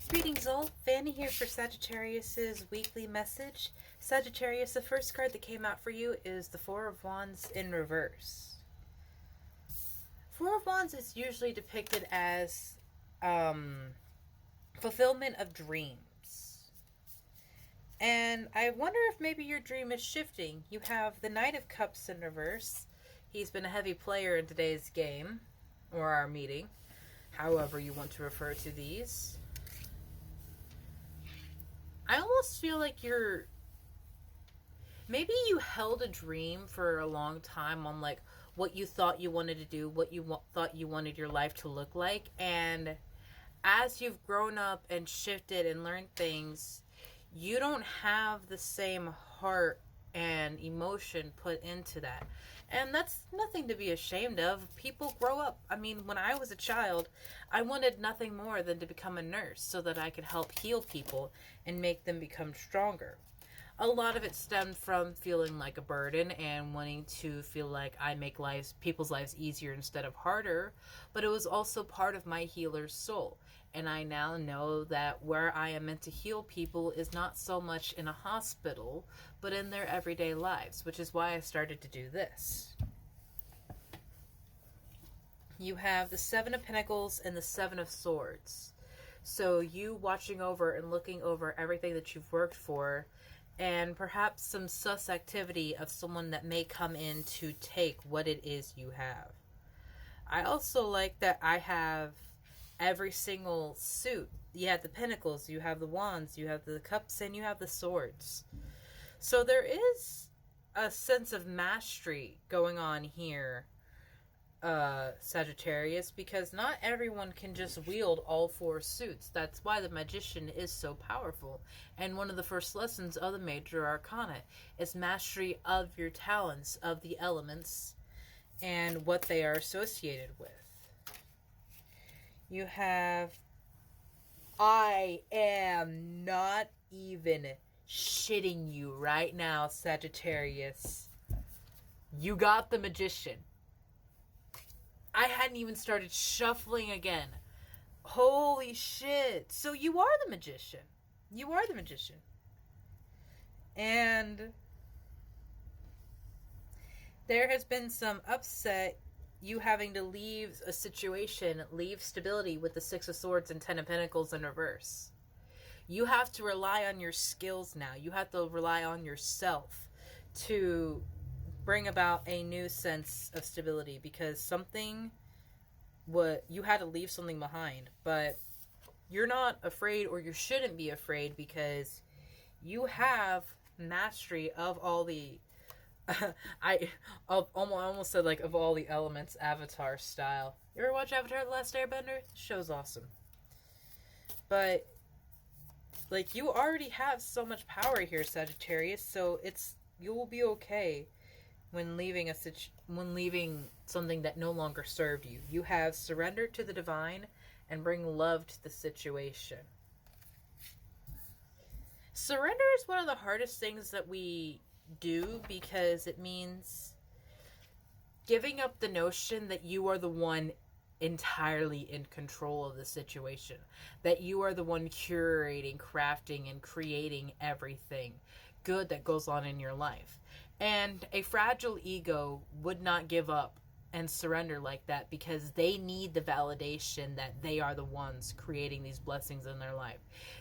Greetings all, Fanny here for Sagittarius's weekly message. Sagittarius, the first card that came out for you is the Four of Wands in reverse. Four of Wands is usually depicted as fulfillment of dreams. And I wonder if maybe your dream is shifting. You have the Knight of Cups in reverse. He's been a heavy player in today's game, or our meeting, however you want to refer to these. I almost feel like maybe you held a dream for a long time on like what you thought you wanted to do, what you thought you wanted your life to look like. And as you've grown up and shifted and learned things, you don't have the same heart and emotion put into that. And that's nothing to be ashamed of. People grow up. I mean, when I was a child, I wanted nothing more than to become a nurse so that I could help heal people and make them become stronger. A lot of it stemmed from feeling like a burden and wanting to feel like I make people's lives easier instead of harder, but it was also part of my healer's soul. And I now know that where I am meant to heal people is not so much in a hospital, but in their everyday lives, which is why I started to do this. You have the Seven of Pentacles and the Seven of Swords. So you watching over and looking over everything that you've worked for, and perhaps some sus activity of someone that may come in to take what it is you have. I also like that I have every single suit. You have the Pentacles, you have the Wands, you have the Cups, and you have the Swords. So there is a sense of mastery going on here, Sagittarius, because not everyone can just wield all four suits. That's why the Magician is so powerful. And one of the first lessons of the Major Arcana is mastery of your talents, of the elements, and what they are associated with. You have, I am not even shitting you right now, Sagittarius. You got the Magician. I hadn't even started shuffling again. Holy shit. So you are the Magician. You are the Magician. And there has been some upset, you having to leave a situation, leave stability with the Six of Swords and Ten of Pentacles in reverse. You have to rely on your skills now. You have to rely on yourself to bring about a new sense of stability, because you had to leave something behind, but you're not afraid, or you shouldn't be afraid, because you have mastery of all the I almost said like of all the elements, Avatar style. You ever watch Avatar The Last Airbender? The show's awesome. But like, you already have so much power here, Sagittarius, so you will be okay when leaving something that no longer served you. You have surrendered to the divine and bring love to the situation. Surrender is one of the hardest things that we do, because it means giving up the notion that you are the one entirely in control of the situation, that you are the one curating, crafting, and creating everything good that goes on in your life. And a fragile ego would not give up and surrender like that, because they need the validation that they are the ones creating these blessings in their life.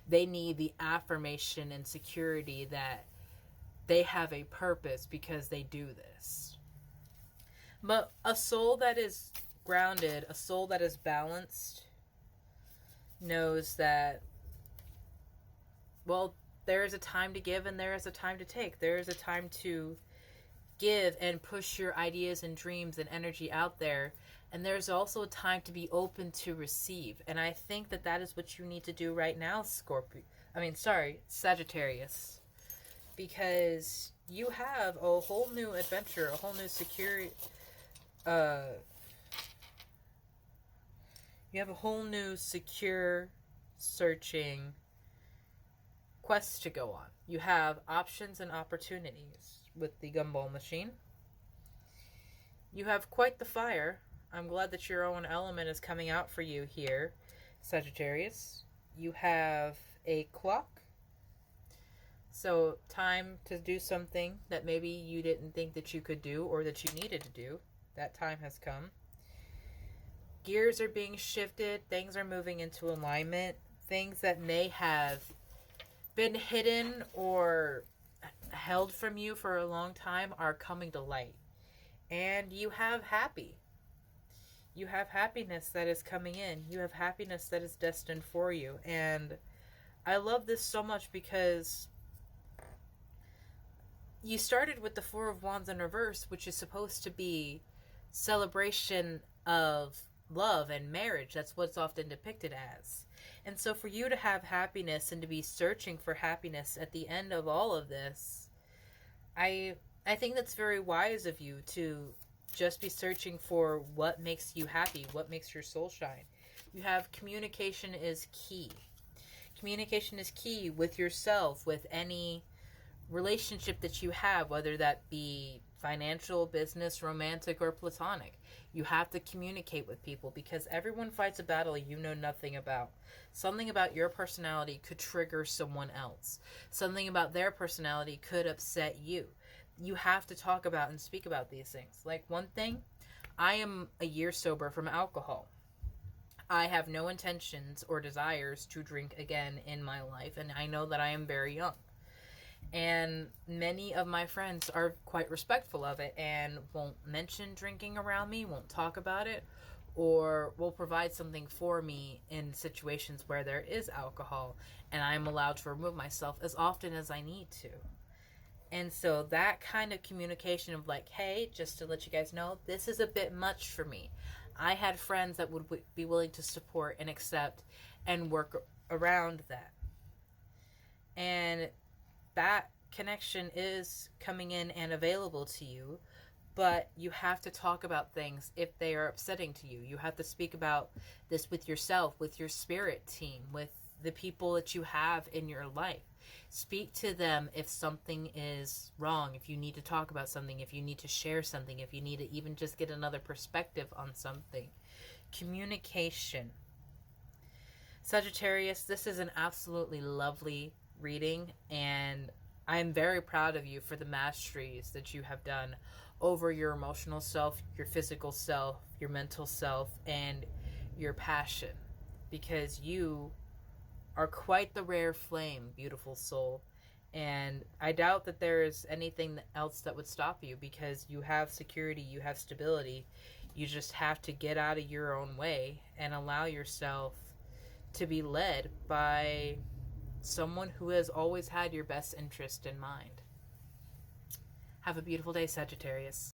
They need the affirmation and security that they have a purpose because they do this. But a soul that is grounded, a soul that is balanced, knows that, well, there is a time to give and there is a time to take. There is a time to give and push your ideas and dreams and energy out there. And there's also a time to be open to receive. And I think that that is what you need to do right now, Sagittarius. Because you have a whole new adventure, a whole new security, you have a whole new secure searching quest to go on. You have options and opportunities with the gumball machine. You have quite the fire. I'm glad that your own element is coming out for you here, Sagittarius. you have a clock. So, time to do something that maybe you didn't think that you could do or that you needed to do. That time has come. Gears are being shifted. Things are moving into alignment. Things that may have been hidden or held from you for a long time are coming to light. And you have happy. You have happiness that is coming in. You have happiness that is destined for you. And I love this so much because you started with the Four of Wands in reverse, which is supposed to be celebration of love and marriage. That's what's often depicted as. And so for you to have happiness and to be searching for happiness at the end of all of this, I think that's very wise of you to just be searching for what makes you happy, what makes your soul shine. You have communication is key. Communication is key with yourself, with any relationship that you have, whether that be financial, business, romantic, or platonic. You have to communicate with people because everyone fights a battle you know nothing about. Something about your personality could trigger someone else. Something about their personality could upset you. You have to talk about and speak about these things. Like one thing, I am a year sober from alcohol. I have no intentions or desires to drink again in my life, and I know that I am very young. And many of my friends are quite respectful of it and won't mention drinking around me, won't talk about it, or will provide something for me in situations where there is alcohol and I'm allowed to remove myself as often as I need to. And so that kind of communication of like, hey, just to let you guys know, this is a bit much for me. I had friends that would be willing to support and accept and work around that. And that connection is coming in and available to you, but you have to talk about things if they are upsetting to you. You have to speak about this with yourself, with your spirit team, with the people that you have in your life. Speak to them if something is wrong, if you need to talk about something, if you need to share something, if you need to even just get another perspective on something. Communication. Sagittarius, this is an absolutely lovely reading, and I am very proud of you for the masteries that you have done over your emotional self, your physical self, your mental self, and your passion, because you are quite the rare flame, beautiful soul. And I doubt that there is anything else that would stop you, because you have security, you have stability. You just have to get out of your own way and allow yourself to be led by someone who has always had your best interest in mind. Have a beautiful day, Sagittarius.